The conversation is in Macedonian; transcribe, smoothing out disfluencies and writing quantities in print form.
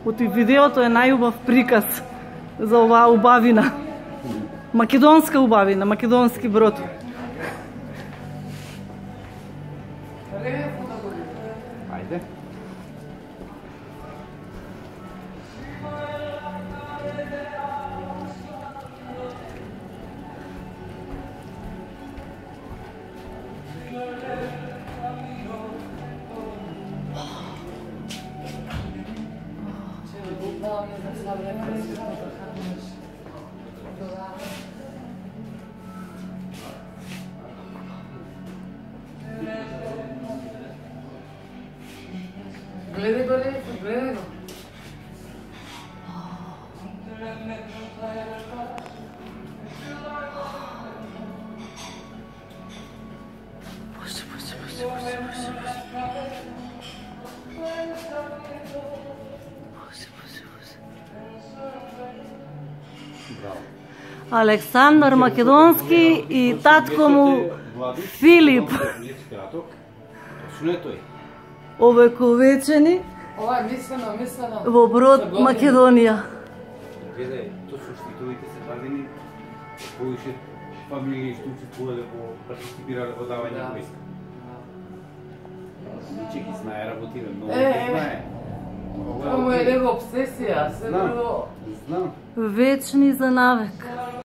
Оти видеото е најубав приказ за оваа убавина. Македонска убавина, македонски брод. Ајде. Гледај го, гледај го. Боже, боже, боже, боже, боже, боже. Боже, боже, боже. Браво. Александар Македонски и татко му Филип. Точно е тој. Овековечени Ова е мислено. во брод Македонија. Гледај, точно штитовите се бавени, повише фамилии што учествувале во партиципирале во давање на войска. Ниче ги знае, работира многу, ги знае. Ова му е него обсесија, се друго. Знам. Вечни за навек.